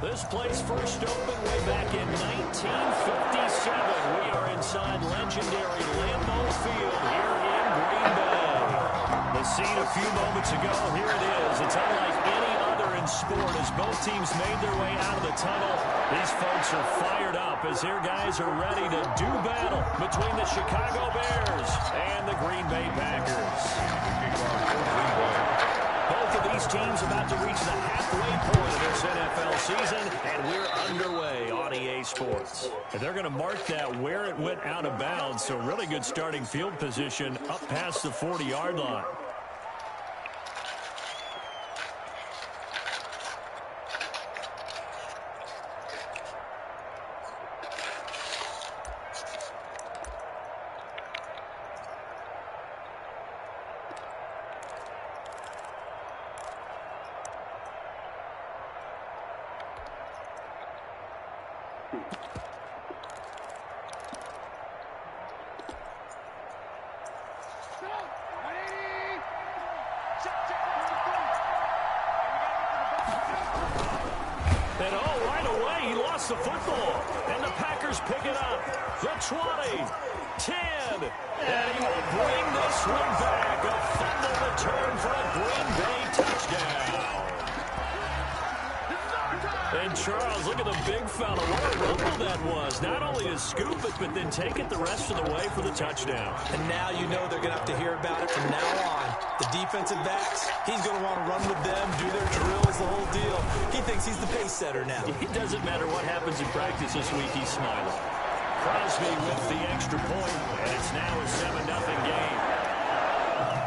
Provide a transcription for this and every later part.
This place first opened way back in 1957. We are inside legendary Lambeau Field here in Green Bay. The scene a few moments ago, here it is. It's unlike any other in sport as both teams made their way out of the tunnel. These folks are fired up as their guys are ready to do battle between the Chicago Bears and the Green Bay Packers. Both of these teams about to reach the halfway point of this NFL season, and we're underway on EA Sports. And they're going to mark that where it went out of bounds, so really good starting field position up past the 40-yard line. And right away, he lost the football. And the Packers pick it up. The 20, 10, and he will bring this one back. A fumble return for a Green Bay touchdown. And Charles, look at the big fella. What a rumble that was. Not only to scoop it, but then take it the rest of the way for the touchdown. And now you know they're going to have to hear about it from now on. The defensive backs, he's going to want to run with them, do their drills, the whole deal. He thinks he's the pace setter now. It doesn't matter what happens in practice this week, he's smiling. Crosby with the extra point, and it's now a 7-0 game.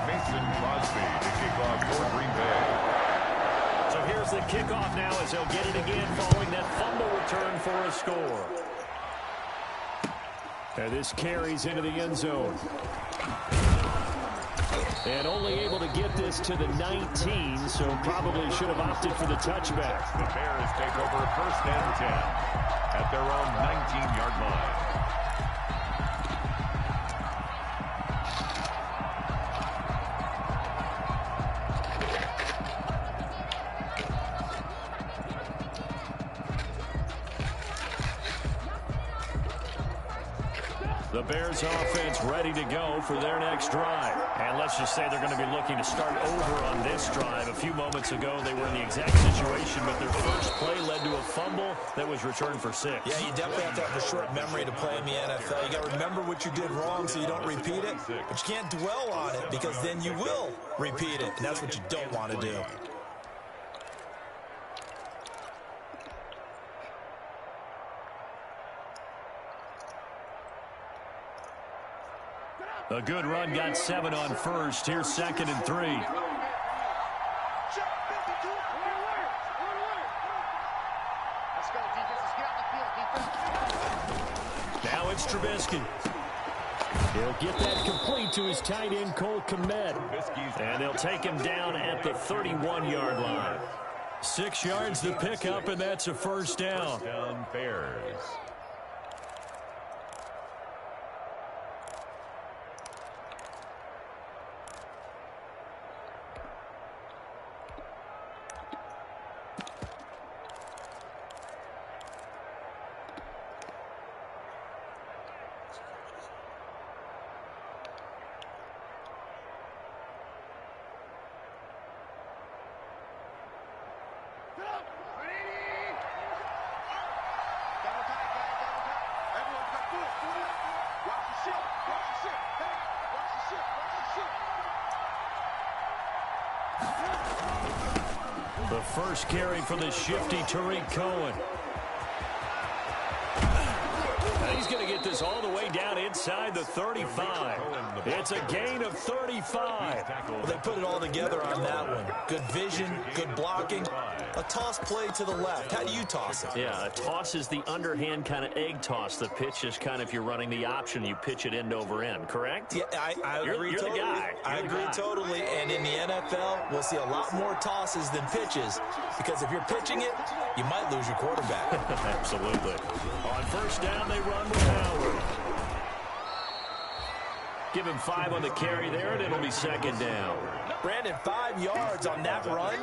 Mason Crosby to kick off for Green Bay. So here's the kickoff now as he'll get it again following that fumble return for a score. And this carries into the end zone. And only able to get this to the 19, so probably should have opted for the touchback. The Bears take over 1st and 10 at their own 19-yard line. The Bears offense ready to go for their next drive. And let's just say they're going to be looking to start over on this drive. A few moments ago, they were in the exact situation, but their first play led to a fumble that was returned for 6. Yeah, you definitely have to have a short memory to play in the NFL. You got to remember what you did wrong so you don't repeat it, but you can't dwell on it because then you will repeat it, and that's what you don't want to do. A good run got 7 on first. Here's 2nd and 3. Now it's Trubisky. He'll get that complete to his tight end, Cole Kmet. And they'll take him down at the 31-yard line. 6 yards to pick up, and that's a 1st down. Bears. The first carry for the shifty Tariq Cohen. He's going to get this all the way down inside the 35. It's a gain of 35. Well, they put it all together on that one. Good vision, good blocking. A toss play to the left. How do you toss it? Yeah, a toss is the underhand kind of egg toss. The pitch is kind of, if you're running the option, you pitch it end over end, correct? Yeah, I agree you're totally. The guy. I agree totally. And in the NFL, we'll see a lot more tosses than pitches because if you're pitching it, you might lose your quarterback. Absolutely. On 1st down, they run with Howard. Give him 5 on the carry there, and it'll be second down. Brandon, 5 yards on that run.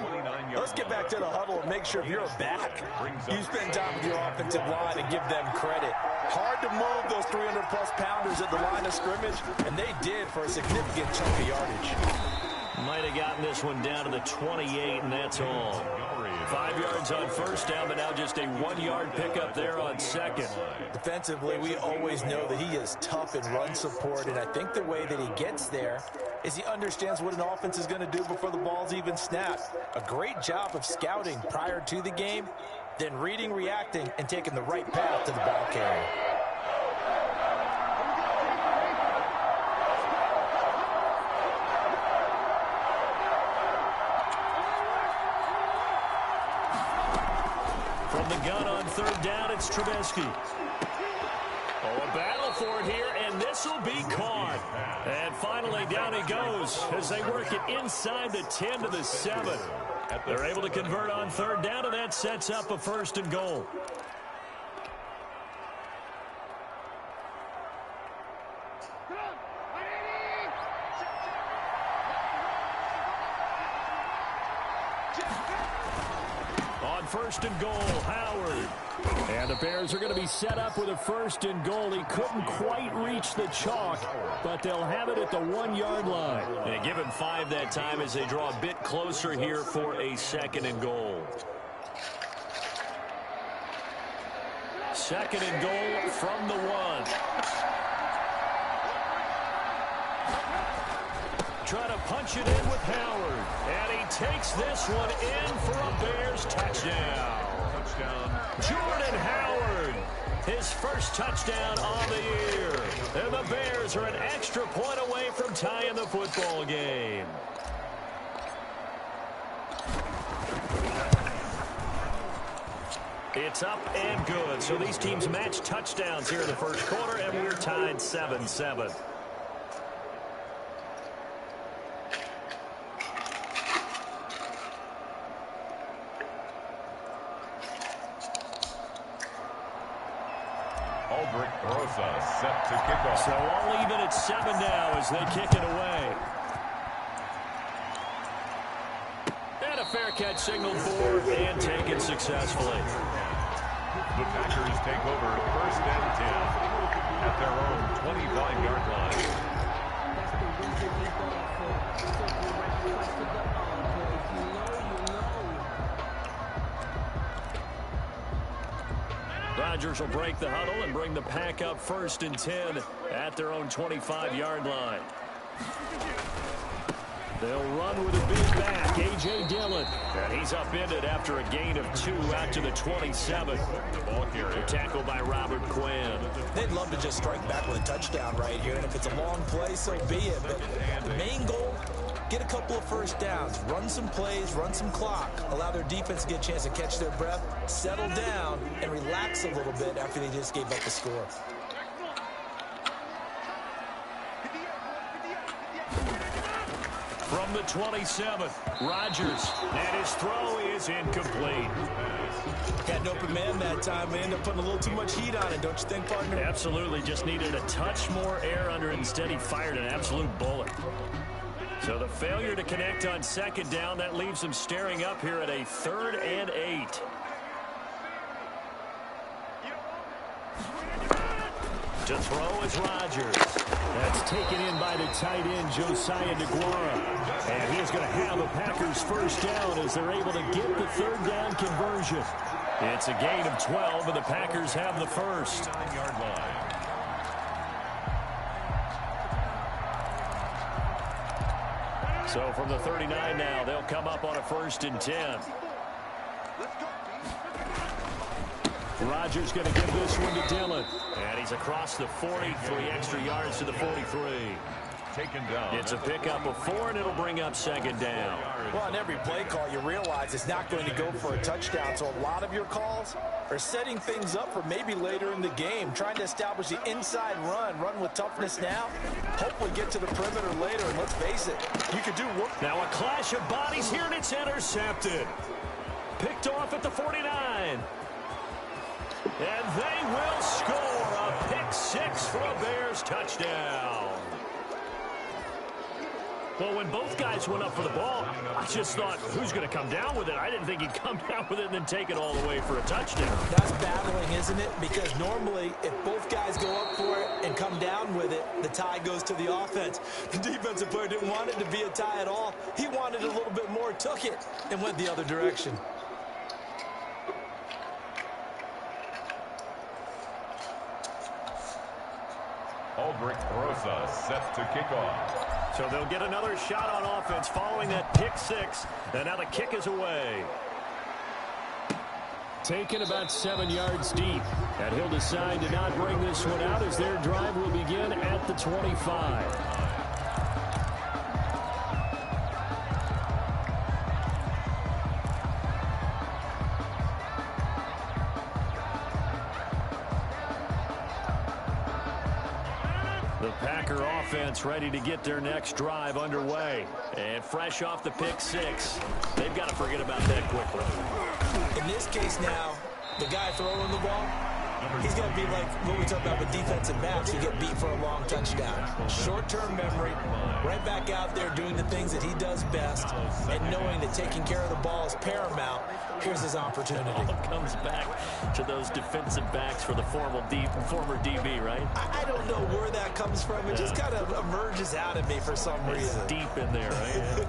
Let's get back to the huddle and make sure if you're a back, you spend time with your offensive line and give them credit. Hard to move those 300-plus pounders at the line of scrimmage, and they did for a significant chunk of yardage. Might have gotten this one down to the 28, and that's all. 5 yards on first down, but now just a 1-yard pickup there on second. Defensively, we always know that he is tough in run support, and I think the way that he gets there is he understands what an offense is going to do before the ball's even snapped. A great job of scouting prior to the game, then reading, reacting, and taking the right path to the ball carrier. From the gun on third down, it's Trubisky. Oh, a battle for it here, and this will be caught. And finally, down he goes as they work it inside the 10 to the 7. They're able to convert on third down, and that sets up a 1st and goal. On 1st and goal, Howard. And the Bears are going to be set up with a 1st and goal. He couldn't quite reach the chalk, but they'll have it at the 1-yard line. And give him 5 that time as they draw a bit closer here for a 2nd and goal. 2nd and goal from the 1. Trying to punch it in with Howard. And he takes this one in for a Bears touchdown. Jordan Howard, his first touchdown on the year. And the Bears are an extra point away from tying the football game. It's up and good. So these teams match touchdowns here in the first quarter, and we're tied 7-7. Set to kick off. So all even at 7 now as they kick it away. And a fair catch signaled for and taken successfully. The Packers take over 1st and 10 at their own 25-yard line. Rodgers will break the huddle and bring the Pack up 1st and 10 at their own 25-yard line. They'll run with a big back, A.J. Dillon. And he's upended after a gain of 2 out to the 27. The ball carrier tackled by Robert Quinn. They'd love to just strike back with a touchdown right here, and if it's a long play, so be it. But the main goal, get a couple of 1st downs, run some plays, run some clock, allow their defense to get a chance to catch their breath, settle down, and relax a little bit after they just gave up the score. From the 27, Rodgers, and his throw is incomplete. Had an open man that time. They ended up putting a little too much heat on it, don't you think, partner? Absolutely, just needed a touch more air under it. Instead, he fired an absolute bullet. So the failure to connect on 2nd down, that leaves them staring up here at a 3rd and 8. To throw is Rodgers. That's taken in by the tight end, Josiah DeGuara. And he is going to have a Packers 1st down as they're able to get the 3rd down conversion. It's a gain of 12, and the Packers have the 1st. 9-yard line. So from the 39 now, they'll come up on a 1st and 10. Rodgers going to give this one to Dillon. And he's across the 40, 3 extra yards to the 43. Taken down. It's a pickup of 4, and it'll bring up 2nd down. Well, on every play call, you realize it's not going to go for a touchdown. So a lot of your calls are setting things up for maybe later in the game, trying to establish the inside run with toughness now, hopefully get to the perimeter later. And let's face it, you could do work. Now a clash of bodies here, and it's intercepted. Picked off at the 49. And they will score a pick 6 for a Bears touchdown. Well, when both guys went up for the ball, I just thought, who's going to come down with it? I didn't think he'd come down with it and then take it all the way for a touchdown. That's battling, isn't it? Because normally, if both guys go up for it and come down with it, the tie goes to the offense. The defensive player didn't want it to be a tie at all. He wanted a little bit more, took it, and went the other direction. Aldrich Rosa set to kick off. So they'll get another shot on offense following that pick six. And now the kick is away. Taken about 7 yards deep. And he'll decide to not bring this one out as their drive will begin at the 25. Packer offense ready to get their next drive underway. And fresh off the pick six, they've got to forget about that quickly. In this case now, the guy throwing the ball, he's going to be like what we talk about with defensive backs who get beat for a long touchdown. Short-term memory, right back out there doing the things that he does best, and knowing that taking care of the ball is paramount. Here's his opportunity. It all comes back to those defensive backs for the former DB, right? I don't know where that comes from. It just kind of emerges out of me for some reason. It's deep in there, right?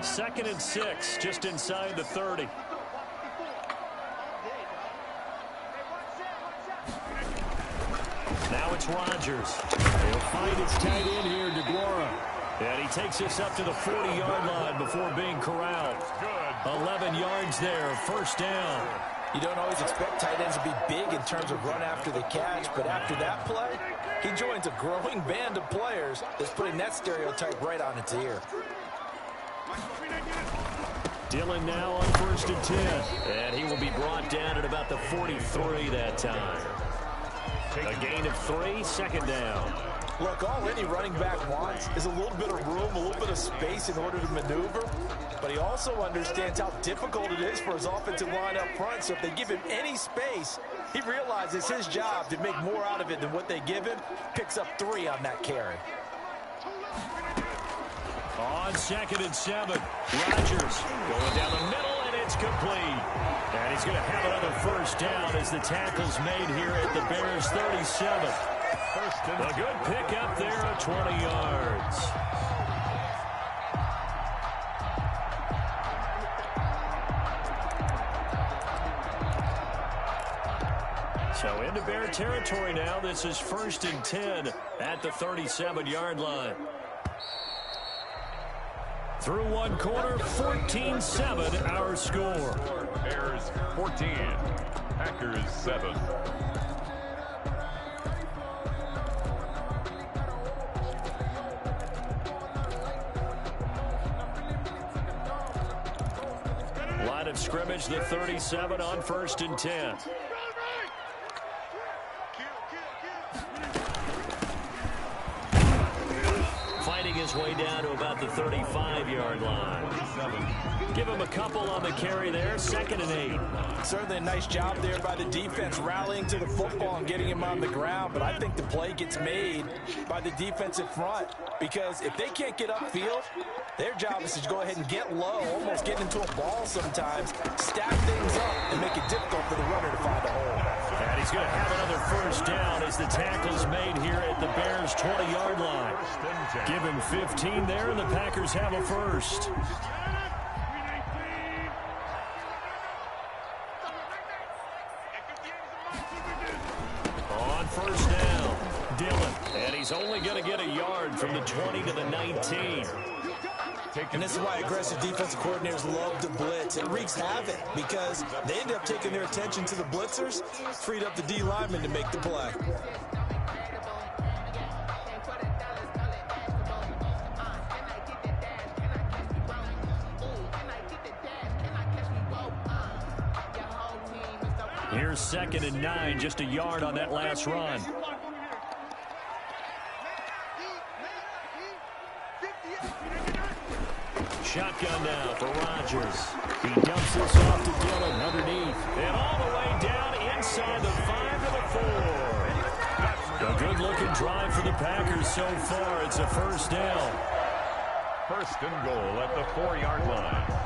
Second and 6, just inside the 30. Now it's Rodgers. He'll find his tight end here, DeGuara. And he takes us up to the 40-yard line before being corralled. 11 yards there, first down. You don't always expect tight ends to be big in terms of run after the catch, but after that play, he joins a growing band of players that's putting that stereotype right on its ear. Dillon now on first and 10. And he will be brought down at about the 43 that time. A gain of 3, second down. Look, all any running back wants is a little bit of room, a little bit of space in order to maneuver. But he also understands how difficult it is for his offensive line up front. So if they give him any space, he realizes his job to make more out of it than what they give him. Picks up 3 on that carry. On second and 7, Rodgers going down the middle, and it's complete. And he's going to have another first down as the tackle's made here at the Bears' 37. A good pick up there at 20 yards. So into Bear territory now. This is first and 10 at the 37-yard line. Through one quarter, 14-7 our score. Bears 14, Packers 7. Line of scrimmage, the 37 on first and 10. Fighting his way down to about the 35-yard line. Give him a couple on the carry there, second and 8. Certainly a nice job there by the defense rallying to the football and getting him on the ground, but I think the play gets made by the defensive front because if they can't get upfield, their job is to go ahead and get low, almost get into a ball sometimes, stack things up, and make it difficult for the runner to find a hole. And he's going to have another first down as the tackle's made here at the Bears' 20-yard line. Give him 15 there, and the Packers have a first. On first down, Dillon. And he's only going to get a yard from the 20 to the 19. And this is why aggressive defensive coordinators love to blitz. It wreaks havoc because they end up taking their attention to the blitzers, freed up the D lineman to make the play. Here's second and 9, just a yard on that last run. Shotgun now for Rodgers. He dumps this off to Dillon underneath. And all the way down inside the 5 to the 4. A good good-looking drive for the Packers so far. It's a first down. First and goal at the 4-yard line.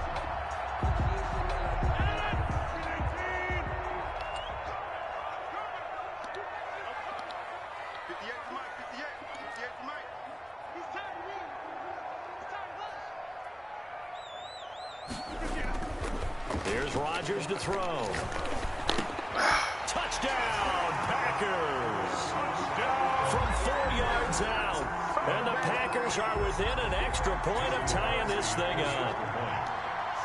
Here's Rodgers to throw. Touchdown, Packers! From 4 yards out. And the Packers are within an extra point of tying this thing up.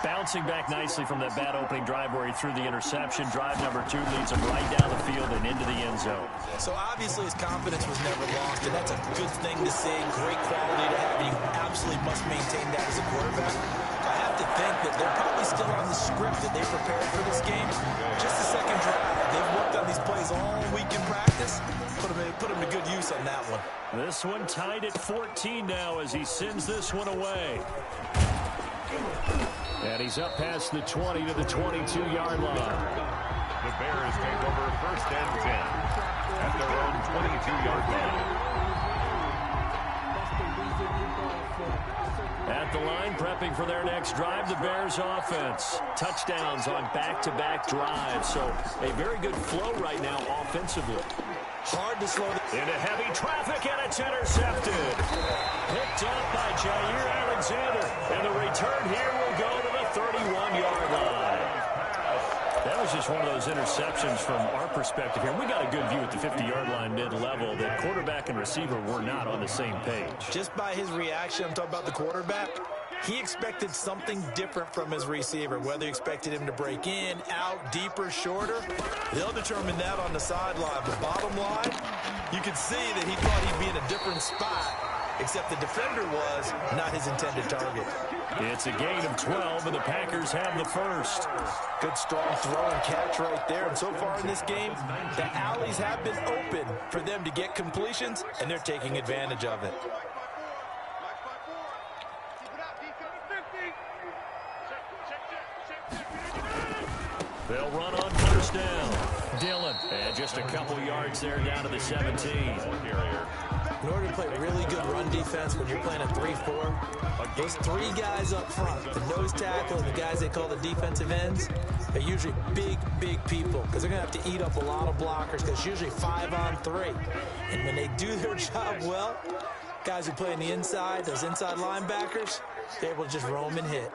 Bouncing back nicely from that bad opening drive where he threw the interception. Drive number 2 leads him right down the field and into the end zone. So obviously his confidence was never lost, and that's a good thing to see. Great quality to have, and you absolutely must maintain that as a quarterback. I have to think that they're probably still on the script that they prepared for this game. Just the second drive. They've worked on these plays all week in practice. Put him to good use on that one. This one tied at 14 now as he sends this one away. And he's up past the 20 to the 22-yard line. The Bears take over first and 10 at their own 22-yard line. At the line, prepping for their next drive, the Bears offense. Touchdowns on back-to-back drives, so a very good flow right now offensively. Hard to slow into heavy traffic, and it's intercepted. Picked up by Jair Alexander, and the return here will go to the 31-yard line. That was just one of those interceptions from our perspective here. We got a good view at the 50-yard line mid-level that quarterback and receiver were not on the same page. Just by his reaction, I'm talking about the quarterback, he expected something different from his receiver. Whether he expected him to break in, out, deeper, shorter, they'll determine that on the sideline. But bottom line, you could see that he thought he'd be in a different spot, except the defender was not his intended target. It's a gain of 12, and the Packers have the first. Good, strong throw and catch right there. And so far in this game, the alleys have been open for them to get completions, and they're taking advantage of it. They'll run on first down. Dillon, and just a couple yards there down to the 17. In order to play really good run defense when you're playing a 3-4, those 3 guys up front, the nose tackle and the guys they call the defensive ends, are usually big, big people because they're going to have to eat up a lot of blockers because it's usually 5 on 3. And when they do their job well, guys who play on the inside, those inside linebackers, they're able to just roam and hit.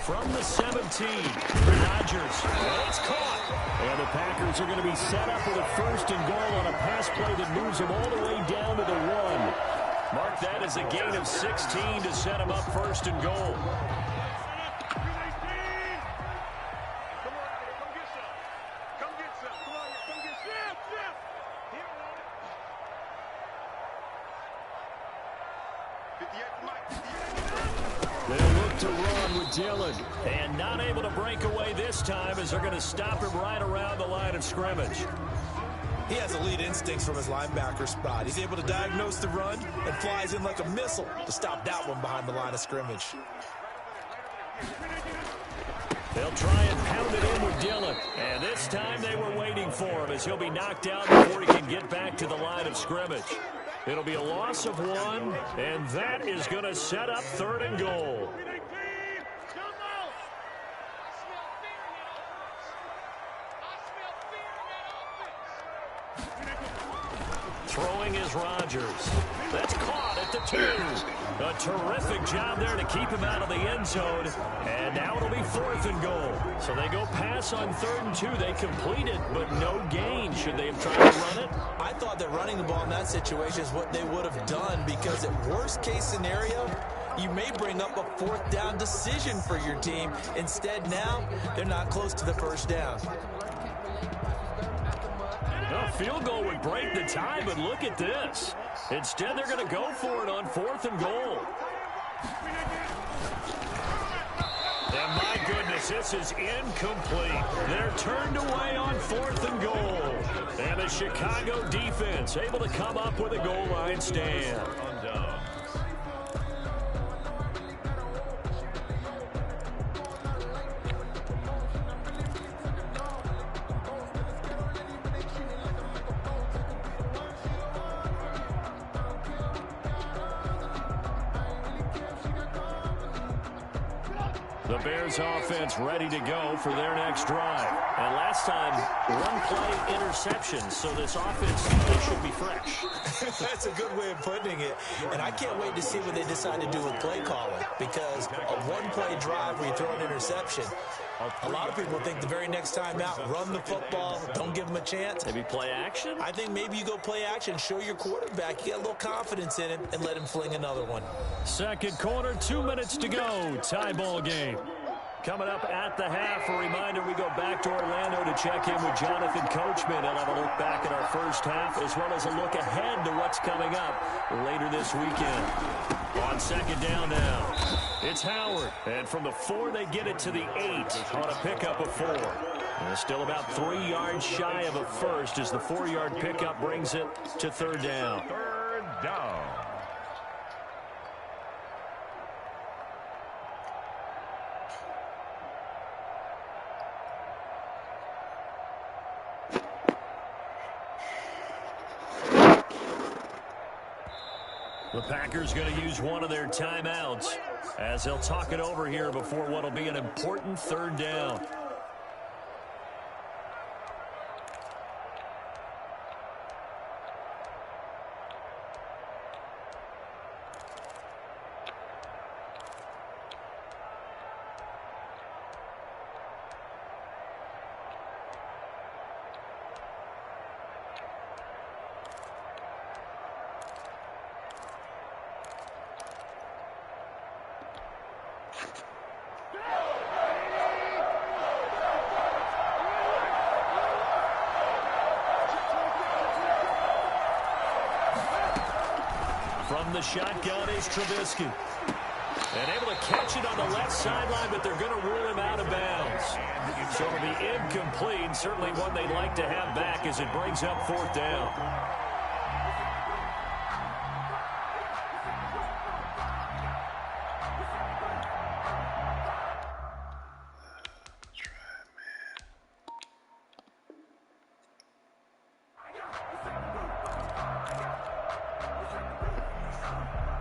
From the 17, Rodgers, and it's caught. And the Packers are going to be set up with a first and goal on a pass play that moves them all the way down to the 1. Mark that as a gain of 16 to set them up first and goal. They'll look to run with Dillon. And not able to break away this time as they're going to stop him right around the line of scrimmage. He has elite instincts from his linebacker spot. He's able to diagnose the run and flies in like a missile to stop that one behind the line of scrimmage. They'll try and pound it in with Dillon. And this time they were waiting for him as he'll be knocked down before he can get back to the line of scrimmage. It'll be a loss of 1, and that is going to set up third and goal. Throwing is Rodgers. That's caught at the 2. A terrific job there to keep him out of the end zone. And now it'll be 4th and goal. So they go pass on 3rd and 2. They complete it, but no gain. Should they have tried to run it? I thought that running the ball in that situation is what they would have done because at worst case scenario, you may bring up a 4th down decision for your team. Instead, now they're not close to the first down. A field goal would break the tie, but look at this. Instead, they're going to go for it on 4th and goal. And my goodness, this is incomplete. They're turned away on 4th and goal. And the Chicago defense able to come up with a goal line stand. The Bears offense ready to go for their next drive. And last time, one play interception, so this offense should be fresh. That's a good way of putting it. And I can't wait to see what they decide to do with play calling, because a one-play drive where you throw an interception, a lot of people think the very next time out, run the football, don't give them a chance. Maybe play action? I think maybe you go play action, show your quarterback, you get a little confidence in him, and let him fling another one. Second quarter, 2 minutes to go. Tie ball game. Coming up at the half, a reminder, we go back to Orlando to check in with Jonathan Coachman. He'll have a look back at our first half, as well as a look ahead to what's coming up later this weekend. On second down now, it's Howard. And from the 4, they get it to the 8 on a pickup of 4. And still about 3 yards shy of a first as the 4-yard pickup brings it to third down. Third down. The Packers going to use one of their timeouts as they'll talk it over here before what will be an important third down. From the shotgun is Trubisky. And able to catch it on the left sideline, but they're going to rule him out of bounds. So it'll be incomplete. Certainly one they'd like to have back as it brings up fourth down.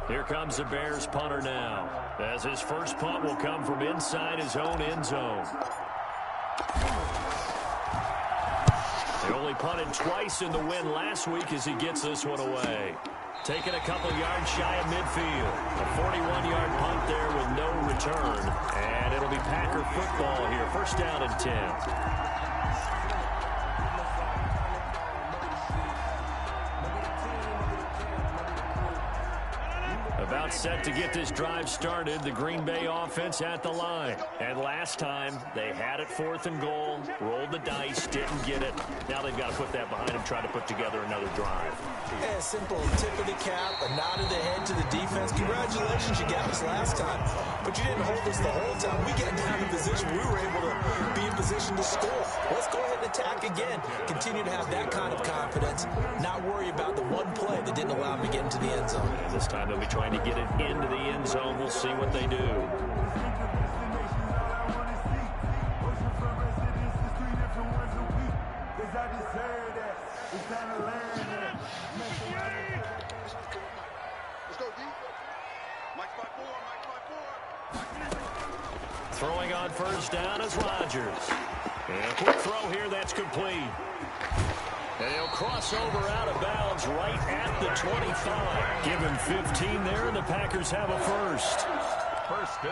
Here comes the Bears punter now, as his first punt will come from inside his own end zone. They only punted twice in the win last week as he gets this one away. Taking a couple yards shy of midfield. A 41-yard punt there with no return. And it'll be Packer football here. First down and 10. About set to get this drive started, the Green Bay offense at the line. And last time, they had it 4th and goal, rolled the dice, didn't get it. Now they've got to put that behind them, try to put together another drive. Yeah, simple tip of the cap, a nod of the head to the defense. Congratulations, you got us last time. But you didn't hold us the whole time. We got down in position. We were able to be in position to score. Let's go ahead and attack again. Continue to have that kind of confidence. Not worry about the one play that didn't allow them to get into the end zone. And this time they'll be trying to get it into the end zone. We'll see what they do. Throwing on first down is Rodgers. And a quick throw here that's complete. And he'll cross over out of bounds right at the 25. Give him 15 there, and the Packers have a first.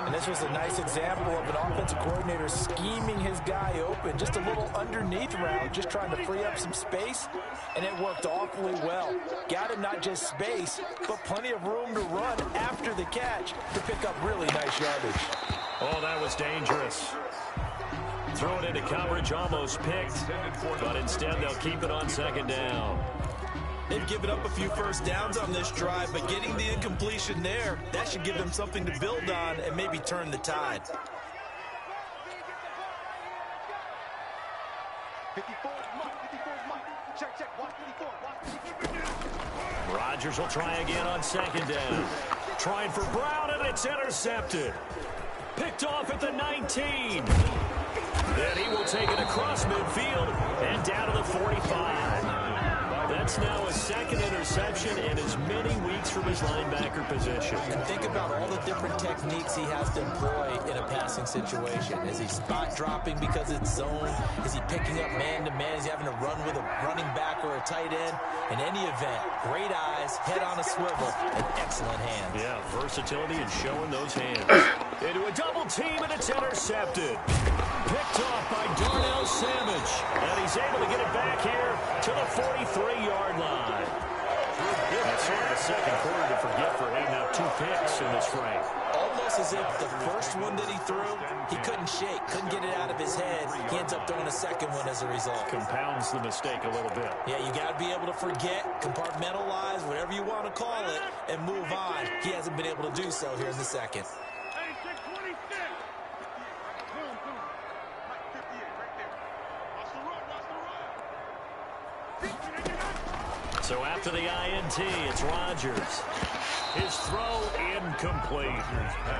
And this was a nice example of an offensive coordinator scheming his guy open. Just a little underneath route, just trying to free up some space, and it worked awfully well. Got him not just space, but plenty of room to run after the catch to pick up really nice yardage. Oh, that was dangerous. Throw it into coverage, almost picked, but instead they'll keep it on second down. They've given up a few first downs on this drive, but getting the incompletion there, that should give them something to build on and maybe turn the tide. 54, check, 154. Rodgers will try again on second down. Trying for Brown, and it's intercepted. Picked off at the 19. Then he will take it across midfield and down to the 45. Then That's now his second interception and as many weeks from his linebacker position. And think about all the different techniques he has to employ in a passing situation. Is he spot dropping because it's zone? Is he picking up man-to-man? Is he having to run with a running back or a tight end? In any event, great eyes, head on a swivel, and excellent hands. Yeah, versatility and showing those hands. Into a double team, and it's intercepted. Picked off by Darnell Savage. And he's able to get it back here to the 43-yard line. That's sort of the second quarter to forget for him. Now 2 picks in this frame. Almost as if the first one that he threw, he couldn't shake, couldn't get it out of his head. He ends up throwing a second one as a result. Compounds the mistake a little bit. Yeah, you got to be able to forget, compartmentalize, whatever you want to call it, and move on. He hasn't been able to do so here in the second. So after the INT, it's Rodgers. His throw incomplete.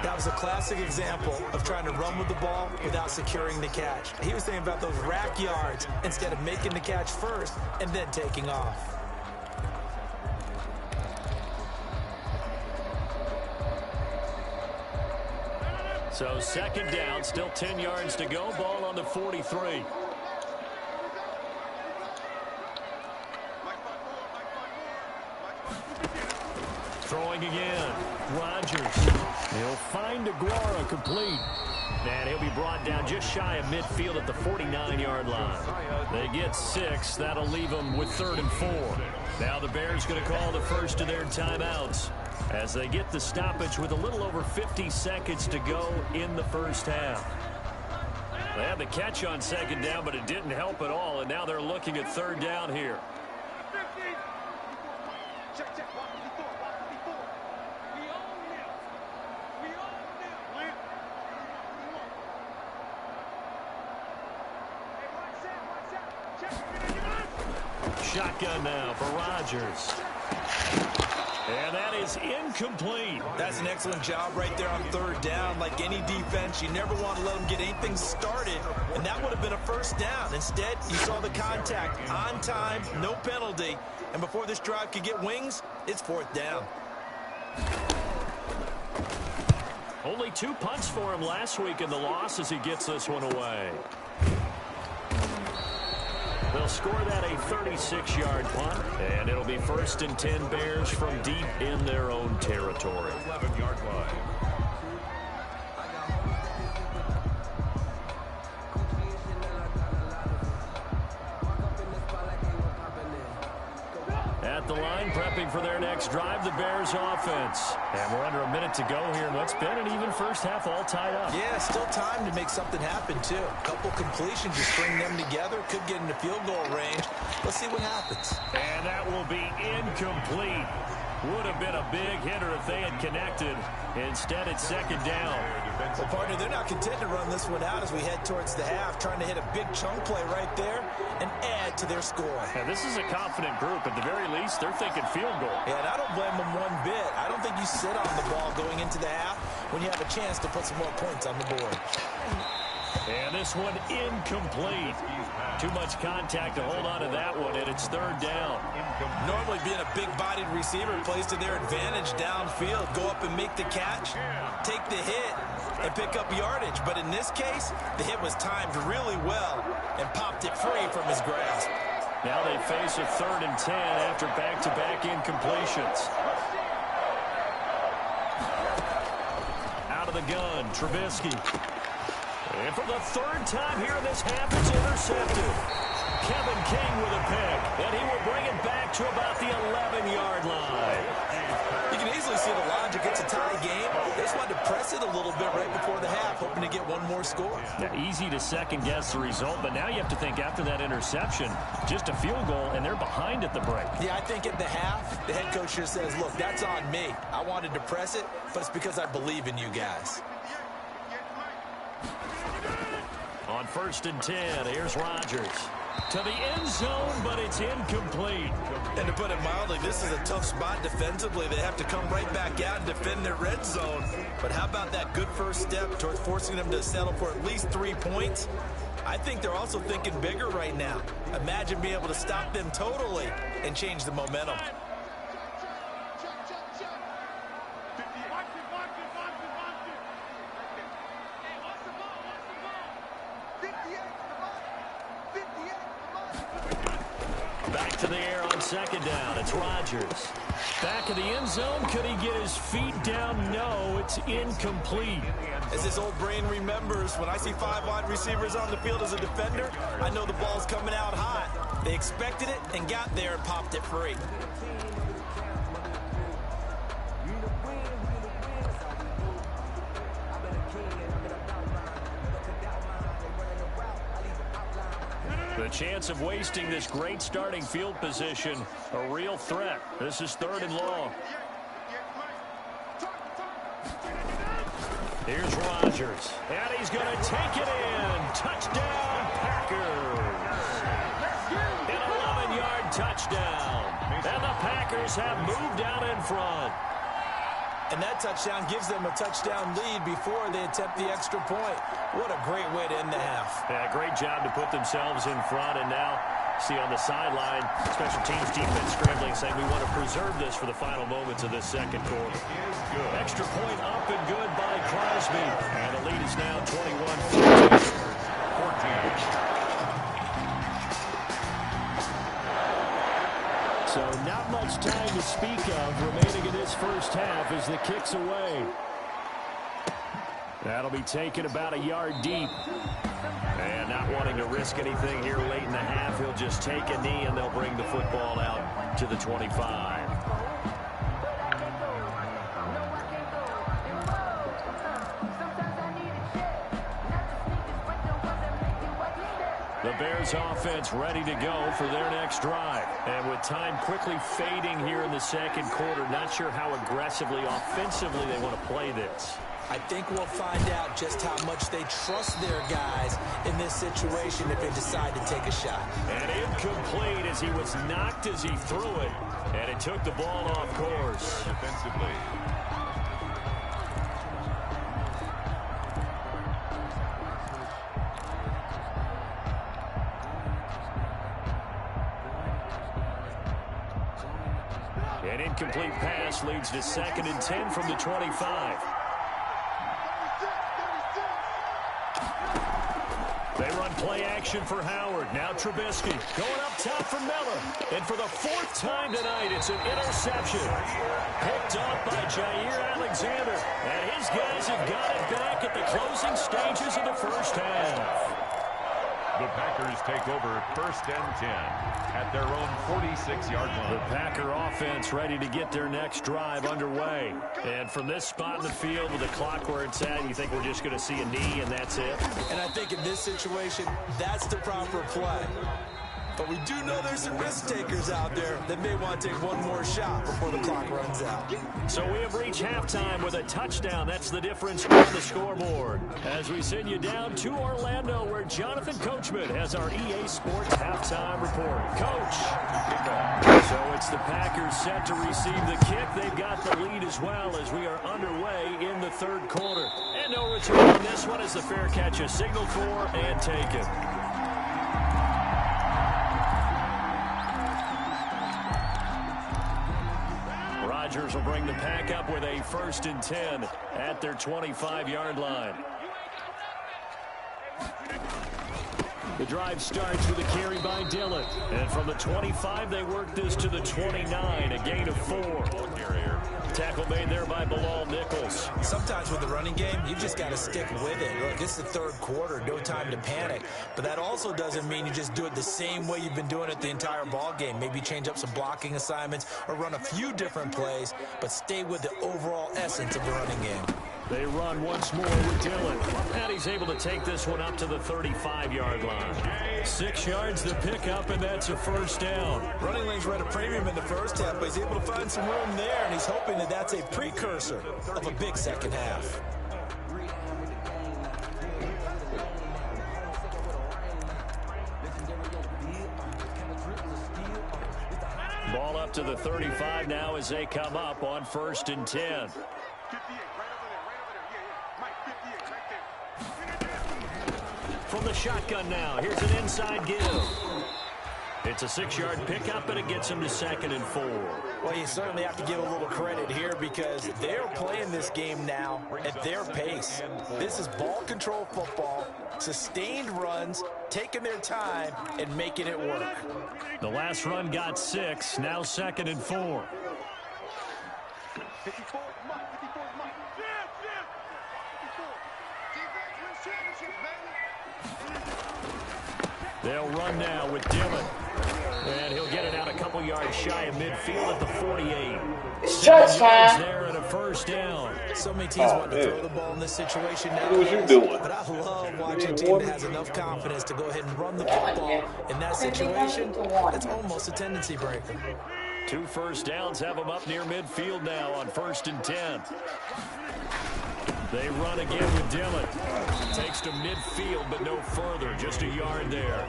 That was a classic example of trying to run with the ball without securing the catch. He was thinking about those rack yards instead of making the catch first and then taking off. So second down, still 10 yards to go. Ball on the 43. Throwing again. Rodgers. He'll find Aguara complete. And he'll be brought down just shy of midfield at the 49-yard line. They get 6. That'll leave them with 3rd and 4. Now the Bears going to call the first of their timeouts as they get the stoppage with a little over 50 seconds to go in the first half. They had the catch on second down, but it didn't help at all, and now they're looking at 3rd down here. Shotgun now for Rodgers. And that is incomplete. That's an excellent job right there on 3rd down. Like any defense, you never want to let them get anything started, and that would have been a first down. Instead, you saw the contact on time, no penalty, and before this drive could get wings, it's 4th down. Only 2 punts for him last week in the loss as he gets this one away. They'll score that a 36-yard punt, and it'll be 1st and 10 Bears from deep in their own territory. 11-yard line. At the line, prepping for their next drive, the Bears offense. And we're under a minute to go here in what's been an even first half, all tied up. Yeah, still time to make something happen, too. A couple completions, just string them together, could get into field goal range. Let's see what happens. And that will be incomplete. Would have been a big hitter if they had connected. Instead, it's 2nd down. Well, partner, they're not content to run this one out as we head towards the half, trying to hit a big chunk play right there and add to their score. Now, this is a confident group. At the very least, they're thinking field goal. Yeah, and I don't blame them one bit. I don't think you sit on the ball going into the half when you have a chance to put some more points on the board. And this one incomplete. Too much contact to hold on to that one, and it's 3rd down. Normally being a big-bodied receiver plays to their advantage downfield. Go up and make the catch, take the hit, and pick up yardage. But in this case, the hit was timed really well and popped it free from his grasp. Now they face a 3rd and 10 after back-to-back incompletions. Out of the gun, Trubisky. And for the 3rd time here in this half, it's intercepted. Kevin King with a pick, and he will bring it back to about the 11-yard line. You can easily see the logic. It's a tie game. They just wanted to press it a little bit right before the half, hoping to get one more score. Now, easy to second-guess the result, but now you have to think after that interception, just a field goal, and they're behind at the break. Yeah, I think at the half, the head coach just says, look, that's on me. I wanted to press it, but it's because I believe in you guys. On 1st and 10, here's Rodgers. To the end zone, but it's incomplete. And to put it mildly, this is a tough spot defensively. They have to come right back out and defend their red zone. But how about that good first step towards forcing them to settle for at least 3 points? I think they're also thinking bigger right now. Imagine being able to stop them totally and change the momentum. Back to the air on second down. It's Rodgers. Back of the end zone. Could he get his feet down? No, it's incomplete. As his old brain remembers, when I see 5 wide receivers on the field as a defender, I know the ball's coming out hot. They expected it and got there and popped it free. The chance of wasting this great starting field position, a real threat. This is 3rd and long. Here's Rodgers, and he's going to take it in. Touchdown, Packers. An 11-yard touchdown. And the Packers have moved out in front. And that touchdown gives them a touchdown lead before they attempt the extra point. What a great way to end the half. Yeah, great job to put themselves in front. And now, see on the sideline, special teams defense scrambling, saying we want to preserve this for the final moments of this second quarter. Extra point up and good by Crosby. And the lead is now 21-14. So not much time to speak of remaining in this first half as the kick's away. That'll be taken about a yard deep. And not wanting to risk anything here late in the half, he'll just take a knee and they'll bring the football out to the 25. The Bears offense ready to go for their next drive. And with time quickly fading here in the second quarter, not sure how aggressively, offensively they want to play this. I think we'll find out just how much they trust their guys in this situation if they decide to take a shot. And incomplete as he was knocked as he threw it. And it took the ball off course. Defensively. An incomplete pass leads to 2nd and 10 from the 25. They run play action for Howard. Now Trubisky going up top for Miller. And for the 4th time tonight, it's an interception. Picked off by Jair Alexander. And his guys have got it back at the closing stages of the first half. The Packers take over 1st and 10 at their own 46-yard line. The Packer offense ready to get their next drive underway. And from this spot in the field with the clock where it's at, you think we're just going to see a knee and that's it? And I think in this situation, that's the proper play. But we do know there's some risk takers out there that may want to take one more shot before the clock runs out. So we have reached halftime with a touchdown. That's the difference on the scoreboard. As we send you down to Orlando, where Jonathan Coachman has our EA Sports halftime report. Coach. So it's the Packers set to receive the kick. They've got the lead as well as we are underway in the 3rd quarter. And no return on this one as the fair catch is signaled for and taken. Rodgers will bring the Pack up with a 1st and 10 at their 25-yard line. The drive starts with a carry by Dillon. And from the 25, they work this to the 29, a gain of 4. Tackle made there by Bilal Nichols. Sometimes with the running game, you just got to stick with it. Look, it's the 3rd quarter, no time to panic. But that also doesn't mean you just do it the same way you've been doing it the entire ball game. Maybe change up some blocking assignments or run a few different plays, but stay with the overall essence of the running game. They run once more with Dillon. And he's able to take this one up to the 35-yard line. 6 yards the pickup, and that's a 1st down. Running lanes were at a premium in the first half, but he's able to find some room there, and he's hoping that that's a precursor of a big second half. Ball up to the 35 now as they come up on 1st and 10. from the shotgun now. Here's an inside give. It's a 6-yard pickup, and it gets him to 2nd and 4. Well, you certainly have to give a little credit here because they're playing this game now at their pace. This is ball control football, sustained runs, taking their time, and making it work. The last run got 6, now 2nd and 4. 54 is Mike. 54 is Mike. 54. Defense wins championships, baby. They'll run now with Dillon. And he'll get it out a couple yards shy of midfield at the 48. Touchdown. There and a 1st down. So many teams want to throw the ball in this situation now. What was you doing? But I love watching a team that has enough confidence to go ahead and run the football. In that situation, it's almost a tendency breaker. 2 first downs have them up near midfield now on 1st and 10. They run again with Dillon. Takes to midfield, but no further. Just a yard there.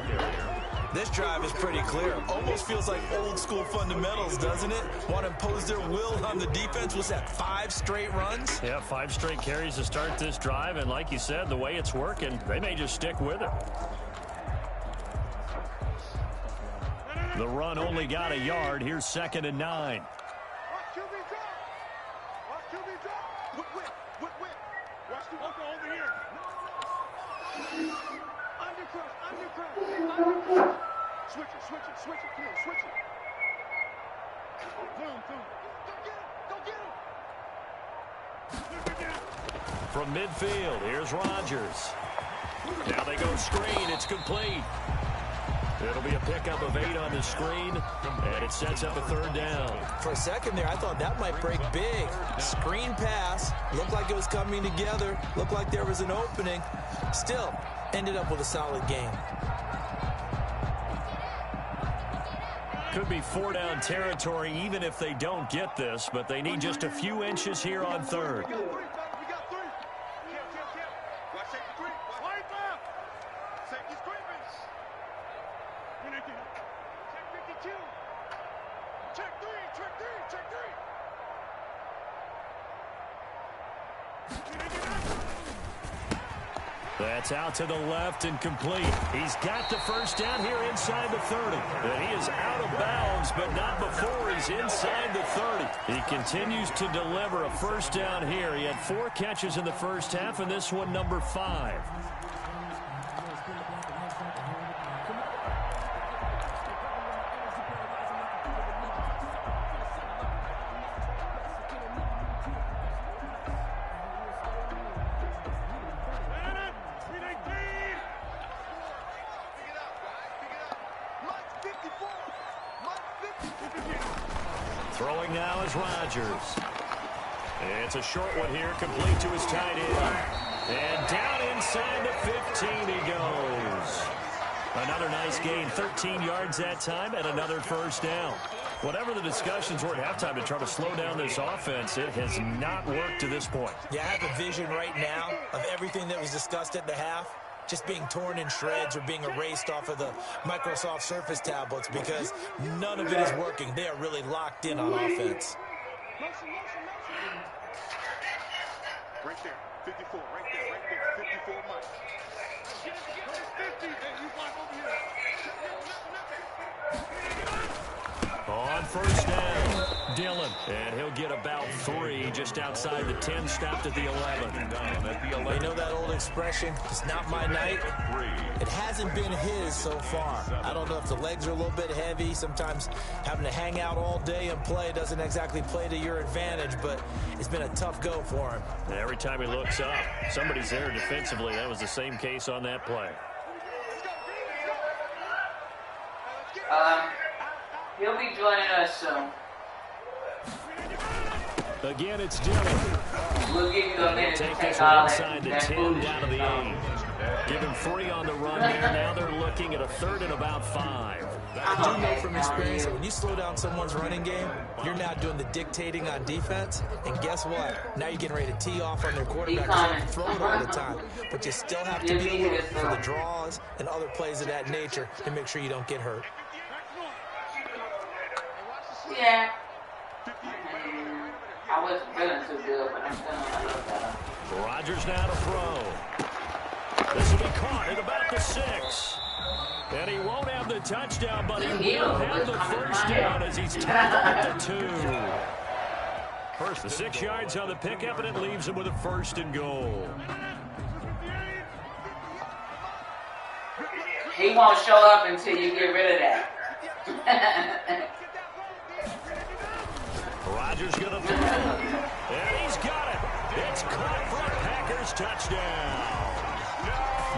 This drive is pretty clear. Almost feels like old school fundamentals, doesn't it? Want to impose their will on the defense. Was that 5 straight runs? Yeah, 5 straight carries to start this drive. And like you said, the way it's working, they may just stick with it. The run only got a yard. Here's 2nd and 9. Watch QB drop. Watch QB drop. Whip. Watch the walker over here. Undercross. Switch it. Come on, switch it. Zoom. Go get him. From midfield, here's Rodgers. Now they go screen. It's complete. It'll be a pickup of 8 on the screen, and it sets up a 3rd down. For a second there, I thought that might break big. Screen pass. Looked like it was coming together. Looked like there was an opening. Still, ended up with a solid game. Could be 4-down territory even if they don't get this, but they need just a few inches here on 3rd. We got 3. Watch safety 3. Right there. Safety's creeping. Check 52. Check 3. That's out to the left and complete. He's got the 1st down here inside the 30. And he is out of bounds, but not before he's inside the 30. He continues to deliver a 1st down here. He had 4 catches in the 1st half, and this one number 5. Throwing now is Rodgers. It's a short one here, complete to his tight end. And down inside the 15 he goes. Another nice gain, 13 yards that time, and another 1st down. Whatever the discussions were at halftime to try to slow down this offense, it has not worked to this point. Yeah, I have a vision right now of everything that was discussed at the half just being torn in shreds or being erased off of the Microsoft Surface tablets because none of it is working. They are really locked in on offense. Motion. Right there. 54. Right there. 54 Mike. 50. Hey, you block over here. On 1st down, Dillon. And he'll get about 3 just outside the 10, stopped at the 11. You know that old expression, it's not my night? It hasn't been his so far. I don't know if the legs are a little bit heavy. Sometimes having to hang out all day and play doesn't exactly play to your advantage, but it's been a tough go for him. And every time he looks up, somebody's there defensively. That was the same case on that play. He'll be joining us soon. Again, it's Dillon. We'll give you a minute to Take take this all one inside the that 10 food. down to the 8. Give him 3 on the run here. Now they're looking at a 3rd and about 5. I do know from experience that when you slow down someone's running game, you're now doing the dictating on defense. And guess what? Now you're getting ready to tee off on their quarterback. You have to throw it all the time. But you still have to be alert for the draws and other plays of that nature to make sure you don't get hurt. Yeah. I wasn't feeling too good, but I'm feeling a little better. Rodgers now to throw. This will be caught at about the 6. And he won't have the touchdown, but he will have the first down as he's tackled at the 2. The 6 yards on the pickup, and it leaves him with a 1st and goal. He won't show up until you get rid of that. Rodgers going to throw. And he's got it. It's caught for a Packers touchdown.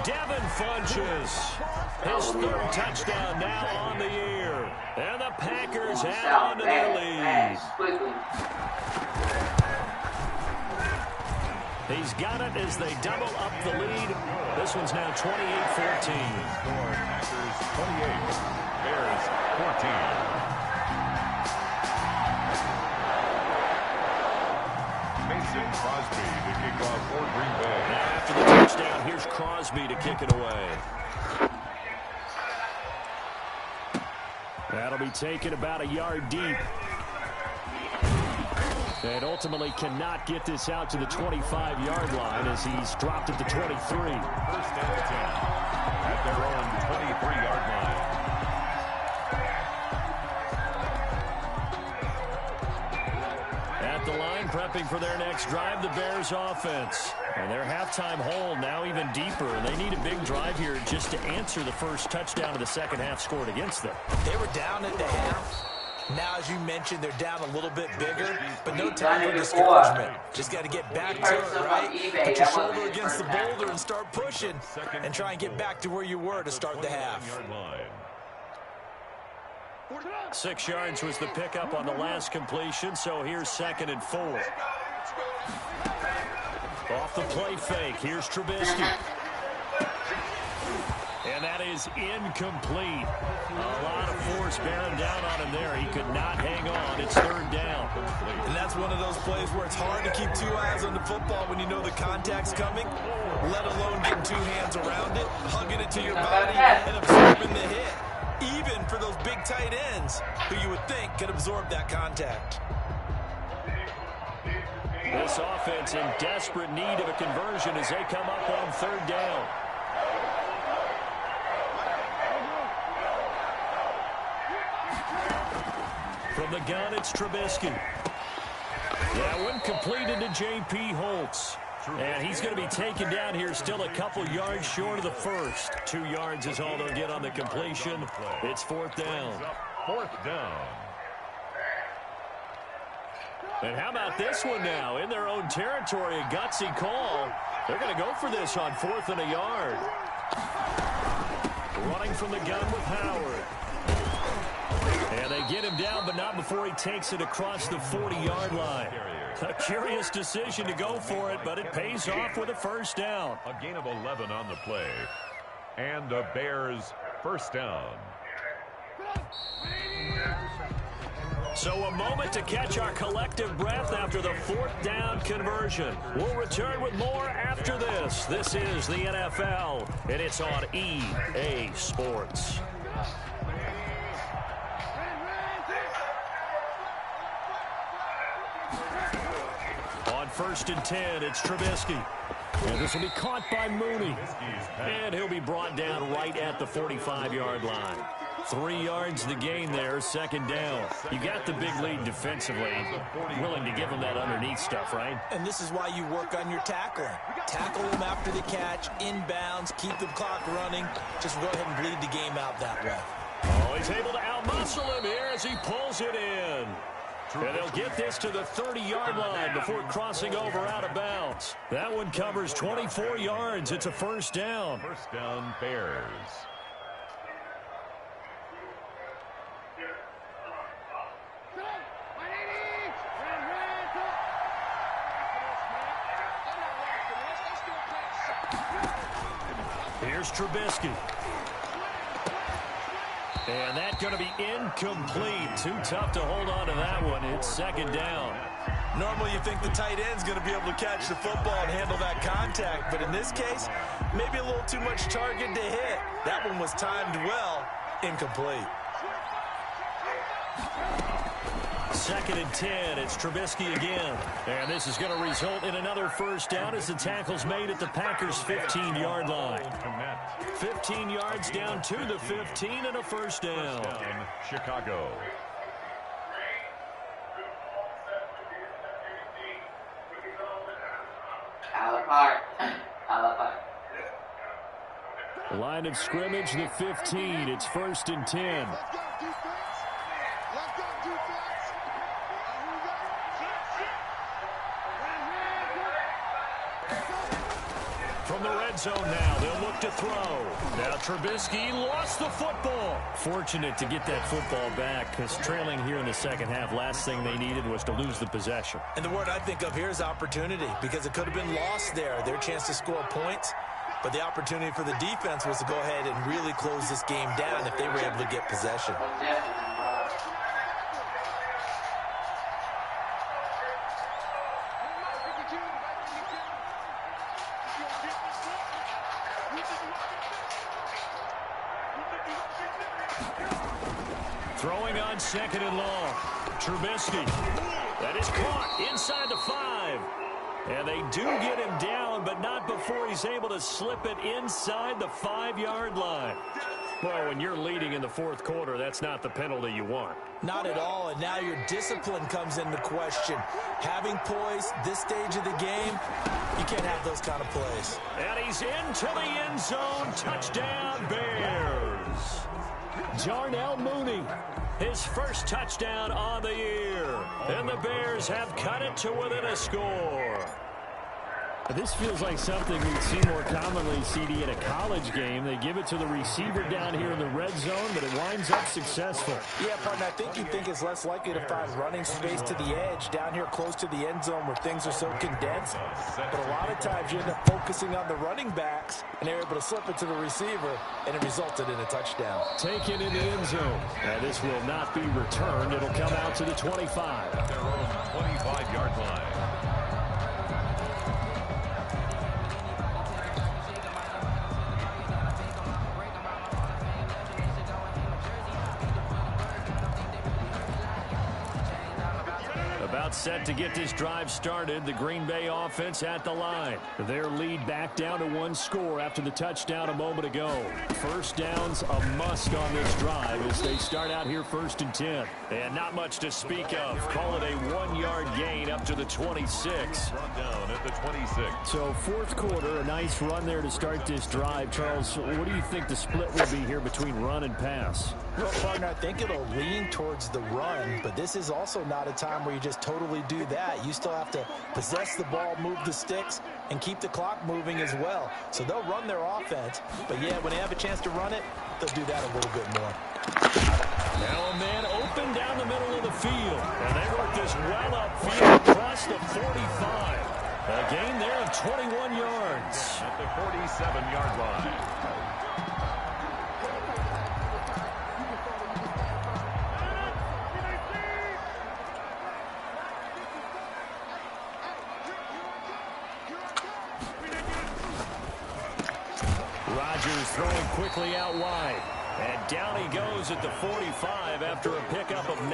Devin Funchess, his 3rd touchdown now on the year. And the Packers add on to their lead. He's got it as they double up the lead. This one's now 28-14. Packers 28, Bears 14. Mason Crosby to kick off for Green Bay. Now after the touchdown, here's Crosby to kick it away. That'll be taken about a yard deep. And ultimately cannot get this out to the 25-yard line as he's dropped at the 23. 1st and 10 at their own 23-yard line. At the line, prepping for their next drive, the Bears offense. And their halftime hole now even deeper. They need a big drive here just to answer the first touchdown of the second half scored against them. They were down at the half. Now, as you mentioned, they're down a little bit bigger, but no time for discouragement. Just got to get back to it, right? Put your shoulder against the boulder and start pushing and try and get back to where you were to start the half. 6 yards was the pickup on the last completion, so here's 2nd and 4. Off the play fake, here's Trubisky. And that is incomplete. A lot of force bearing down on him there. He could not hang on. It's 3rd down. And that's one of those plays where it's hard to keep 2 eyes on the football when you know the contact's coming, let alone getting 2 hands around it, hugging it to your body, and absorbing the hit. Even for those big tight ends who you would think could absorb that contact. This offense in desperate need of a conversion as they come up on 3rd down. From the gun, it's Trubisky. That one completed to J.P. Holtz. And he's going to be taken down here, still a couple yards short of the first. 2 yards is all they'll get on the completion. It's 4th down. 4th down. And how about this one now? In their own territory, a gutsy call. They're going to go for this on 4th and a yard. Running from the gun with Howard. And they get him down, but not before he takes it across the 40-yard line. A curious decision to go for it, but it pays off with a 1st down. A gain of 11 on the play. And the Bears 1st down. So a moment to catch our collective breath after the 4th down conversion. We'll return with more after this. This is the NFL, and it's on EA Sports. On 1st and 10, it's Trubisky. And this will be caught by Mooney. And he'll be brought down right at the 45-yard line. 3 yards the gain there, 2nd down. You got the big lead defensively. Willing to give him that underneath stuff, right? And this is why you work on your tackling. Tackle them after the catch, inbounds, keep the clock running. Just go ahead and bleed the game out that way. Oh, he's able to outmuscle him here as he pulls it in. And they'll get this to the 30-yard line before crossing over out of bounds. That one covers 24 yards. It's a 1st down. 1st down, Bears. Here's Trubisky. And that's going to be incomplete. Too tough to hold on to that one. It's 2nd down. Normally you think the tight end's going to be able to catch the football and handle that contact, but in this case, maybe a little too much target to hit. That one was timed well, incomplete. 2nd and 10. It's Trubisky again. And this is going to result in another first down as the tackle's made at the Packers' 15-yard line. 15 yards down to the 15 and a first down. Chicago. Line of scrimmage, the 15. It's 1st and 10. From the red zone now, they'll look to throw. Now Trubisky lost the football. Fortunate to get that football back because trailing here in the second half, last thing they needed was to lose the possession. And the word I think of here is opportunity because it could have been lost there. Their chance to score points. But the opportunity for the defense was to go ahead and really close this game down if they were able to get possession. Throwing on 2nd and long. Trubisky. That is caught inside the 5. And they do get him down, but not before he's able to slip it inside the 5-yard line. Well, when you're leading in the 4th quarter, that's not the penalty you want. Not at all, and now your discipline comes into question. Having poise this stage of the game, you can't have those kind of plays. And he's into the end zone. Touchdown, Bears. Darnell Mooney, his first touchdown on the year. And the Bears have cut it to within a score. This feels like something we'd see more commonly, CD, in a college game. They give it to the receiver down here in the red zone, but it winds up successful. Yeah, partner, I think you think it's less likely to find running space to the edge down here close to the end zone where things are so condensed. But a lot of times you end up focusing on the running backs, and they're able to slip it to the receiver, and it resulted in a touchdown. Taken in the end zone. And this will not be returned. It'll come out to the 25. At their own 25-yard line. Set to get this drive started. The Green Bay offense at the line. Their lead back down to 1 score after the touchdown a moment ago. First down's a must on this drive as they start out here 1st and 10. And not much to speak of. Call it a 1-yard gain up to the 26. Run down at the 26. So 4th quarter, a nice run there to start this drive. Charles, what do you think the split will be here between run and pass? Well, partner, I think it'll lean towards the run, but this is also not a time where you just totally do that. You still have to possess the ball, move the sticks, and keep the clock moving as well. So they'll run their offense, but yeah, when they have a chance to run it, they'll do that a little bit more. Now a man open down the middle of the field, and they work this well upfield across the 45. A gain there of 21 yards. At the 47-yard line. Rodgers throwing quickly out wide. And down he goes at the 45 after a pickup of 9.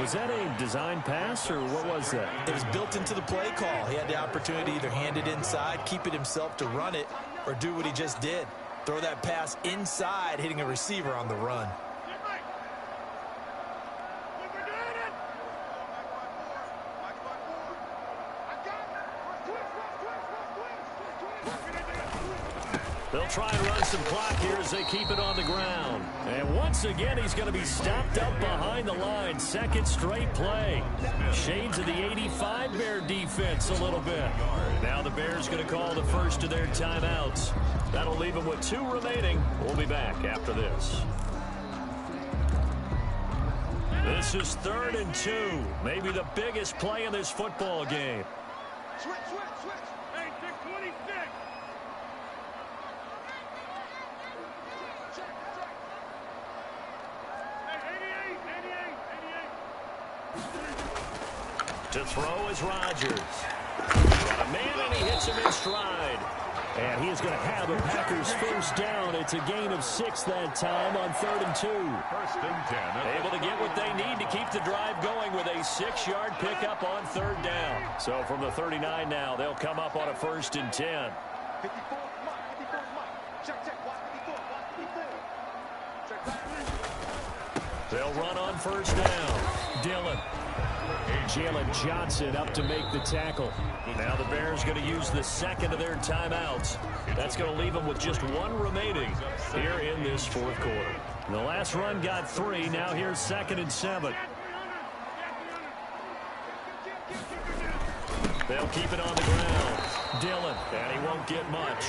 Was that a design pass, or what was that? It was built into the play call. He had the opportunity to either hand it inside, keep it himself to run it, or do what he just did. Throw that pass inside, hitting a receiver on the run. They'll try and run some clock here as they keep it on the ground. And once again, he's going to be stopped up behind the line. 2nd straight play. Shades of the 85 Bear defense a little bit. Now the Bears going to call the first of their timeouts. That'll leave them with 2 remaining. We'll be back after this. This is 3rd and 2. Maybe the biggest play in this football game. Switch. Hey, 626. To throw is Rodgers. Got a man, and he hits him in stride. And he is going to have a Packers first down. It's a gain of 6 that time on 3rd and 2. First and 10. Able to get what they need to keep the drive going with a 6-yard pickup on 3rd down. So from the 39 now, they'll come up on a 1st and 10. 54, Mike. 54, Mike. Check, watch 54, watch 54. Check back. They'll run on 1st down. Dillon. Jalen Johnson up to make the tackle. Now the Bears going to use the second of their timeouts. That's going to leave them with just 1 remaining here in this 4th quarter. The last run got 3. Now here's 2nd and 7. They'll keep it on the ground. Dillon, and he won't get much.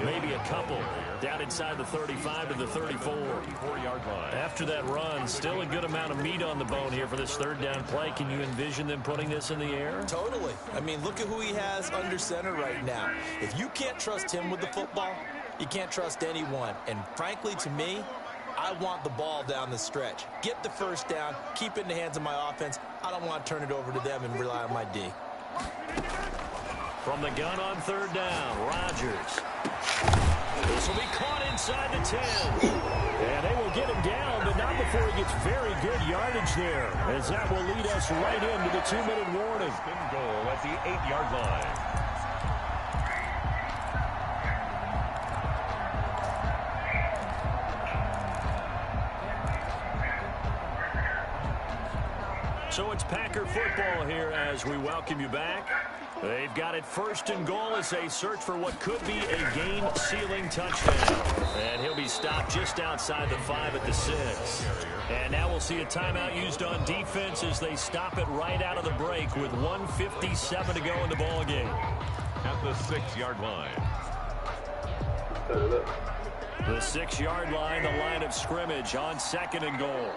Maybe a couple. Down inside the 35 to the 34. 4-yard line. After that run, still a good amount of meat on the bone here for this 3rd down play. Can you envision them putting this in the air? Totally. I mean, look at who he has under center right now. If you can't trust him with the football, you can't trust anyone. And frankly, to me, I want the ball down the stretch. Get the first down, keep it in the hands of my offense. I don't want to turn it over to them and rely on my D. From the gun on 3rd down, Rodgers. This will be caught inside the 10. And they will get him down, but not before he gets very good yardage there, as that will lead us right into the 2-minute warning. Second goal at the 8-yard line. So it's Packer football here as we welcome you back. They've got it 1st and goal as they search for what could be a game-sealing touchdown. And he'll be stopped just outside the 5 at the 6. And now we'll see a timeout used on defense as they stop it right out of the break with 1:57 to go in the ball game. At the 6-yard line. The 6-yard line, the line of scrimmage on 2nd and goal.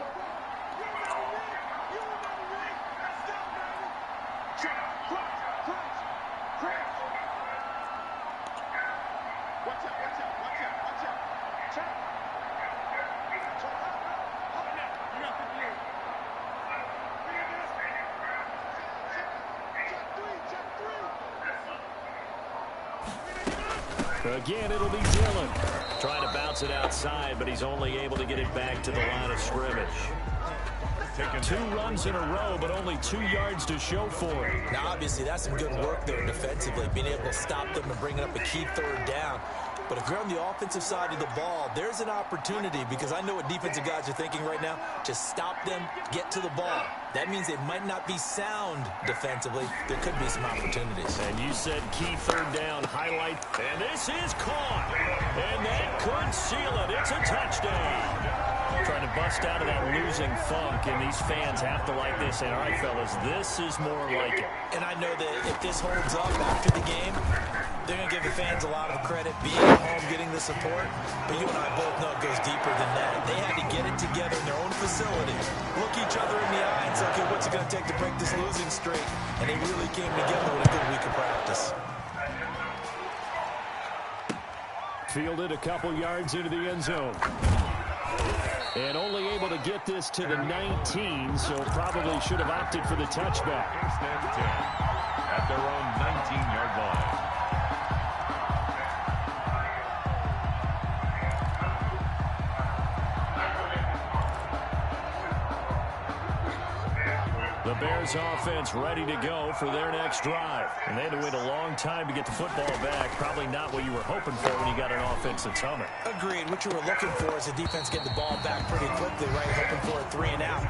Again, it'll be Dillon. Trying to bounce it outside, but he's only able to get it back to the line of scrimmage. 2 runs in a row, but only 2 yards to show for it. Now, obviously, that's some good work there defensively, being able to stop them and bringing up a key 3rd down. But if you're on the offensive side of the ball, there's an opportunity, because I know what defensive guys are thinking right now. Just stop them, get to the ball. That means they might not be sound defensively. There could be some opportunities. And you said key 3rd down highlight. And this is caught. And that could seal it. It's a touchdown. Trying to bust out of that losing funk, and these fans have to like this. And all right, fellas, this is more like it. And I know that if this holds up after the game, they're going to give the fans a lot of credit being at home, getting the support. But you and I both know it goes deeper than that. They had to get it together in their own facility, look each other in the eye and say, okay, what's it going to take to break this losing streak? And they really came together with a good week of practice. Fielded a couple yards into the end zone. And only able to get this to the 19, so probably should have opted for the touchback. 1st and 10 at their own 19-yard line. The Bears offense ready to go for their next drive. And they had to wait a long time to get the football back. Probably not what you were hoping for when you got an offensive tumor. Agreed. What you were looking for is the defense getting the ball back pretty quickly, right? Hoping for a 3 and out.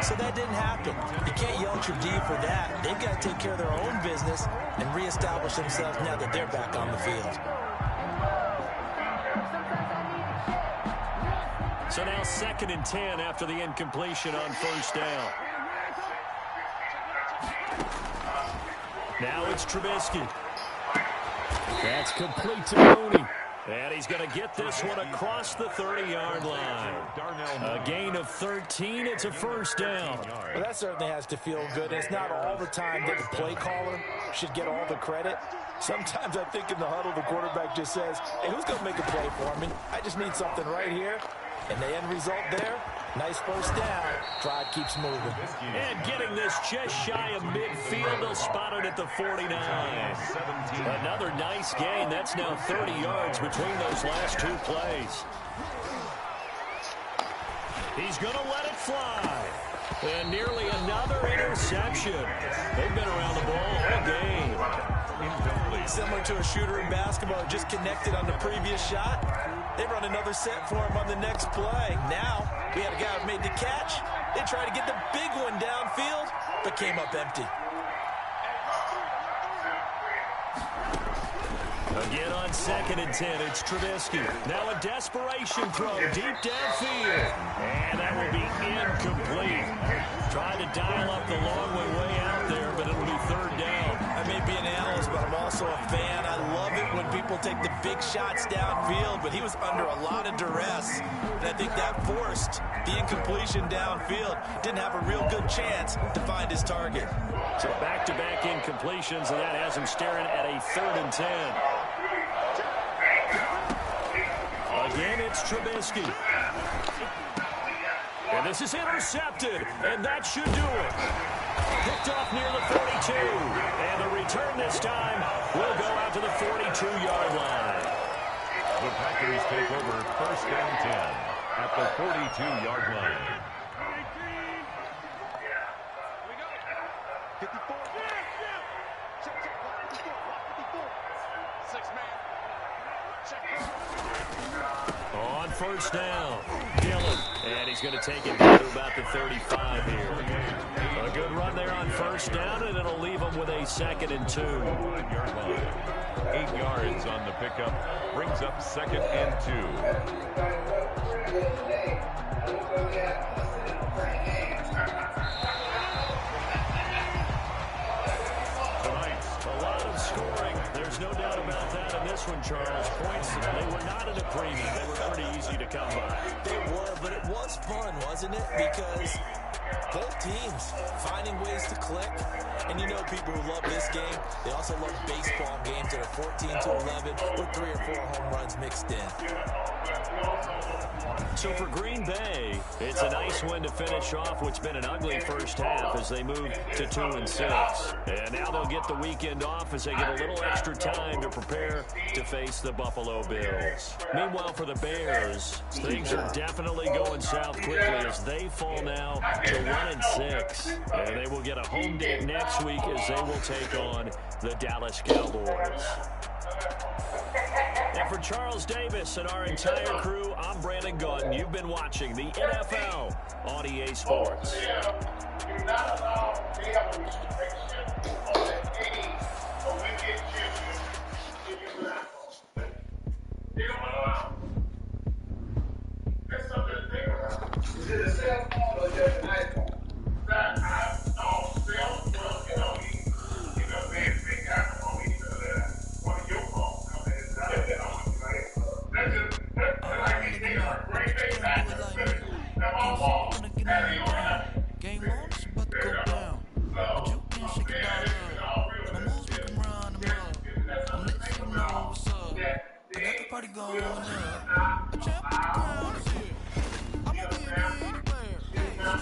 So that didn't happen. You can't yell at your D for that. They've got to take care of their own business and reestablish themselves now that they're back on the field. So now 2nd and 10 after the incompletion on 1st down. Now it's Trubisky. That's complete to Mooney. And he's going to get this one across the 30-yard line. A gain of 13. It's a 1st down. Well, that certainly has to feel good. It's not all the time that the play caller should get all the credit. Sometimes I think in the huddle, the quarterback just says, hey, who's going to make a play for me? I just need something right here. And the end result there, Nice first down. Drive keeps moving. And getting this just shy of midfield. They'll spot it at the 49. Another nice gain. That's now 30 yards between those last two plays. He's going to let it fly. And nearly another interception. They've been around the ball all game. Similar to a shooter in basketball, just connected on the previous shot. They run another set for him on the next play. Now, we had a guy who made the catch. They tried to get the big one downfield, but came up empty. Again on 2nd and 10, it's Trubisky. Now a desperation throw deep downfield. And that will be incomplete. Trying to dial up the long way out there, but it'll be 3rd down. I may be an analyst, but I'm also a fan. I love it when people take the big shots downfield, but he was under a lot of duress. And I think that forced the incompletion downfield. Didn't have a real good chance to find his target. So back-to-back incompletions, and that has him staring at a 3rd and 10. Again, it's Trubisky. And this is intercepted, and that should do it. Picked off near the 42. And the return this time will go out to the 42-yard line. The Packers take over 1st and 10 at the 42-yard line. 54. On 1st down, Dillon. And he's going to take it down to about the 35 here. A good run there on 1st down, and it'll leave him with a 2nd and 2. 1-yard line. 8 yards on the pickup. Brings up 2nd and 2. Tonight, A lot of scoring. There's no doubt about that in this one, Charles. Points, they were not in a premium. They were pretty easy to come by. They were, but it was fun, wasn't it? Because both teams finding ways to click. And you know people who love this game, they also love baseball games that are 14-11 with 3 or 4 home runs mixed in. So for Green Bay, it's a nice win to finish off what's been an ugly first half as they move to 2-6. And now they'll get the weekend off as they get a little extra time to prepare to face the Buffalo Bills. Meanwhile, for the Bears, things are definitely going south quickly as they fall now to 1-6. And they will get a home date next week as they will take on the Dallas Cowboys. And for Charles Davis and our entire crew, I'm Brandon Gaudin. You've been watching the NFL on EA Sports. Going up. A champ of the crown, shit. I'm gonna be a player. Yeah,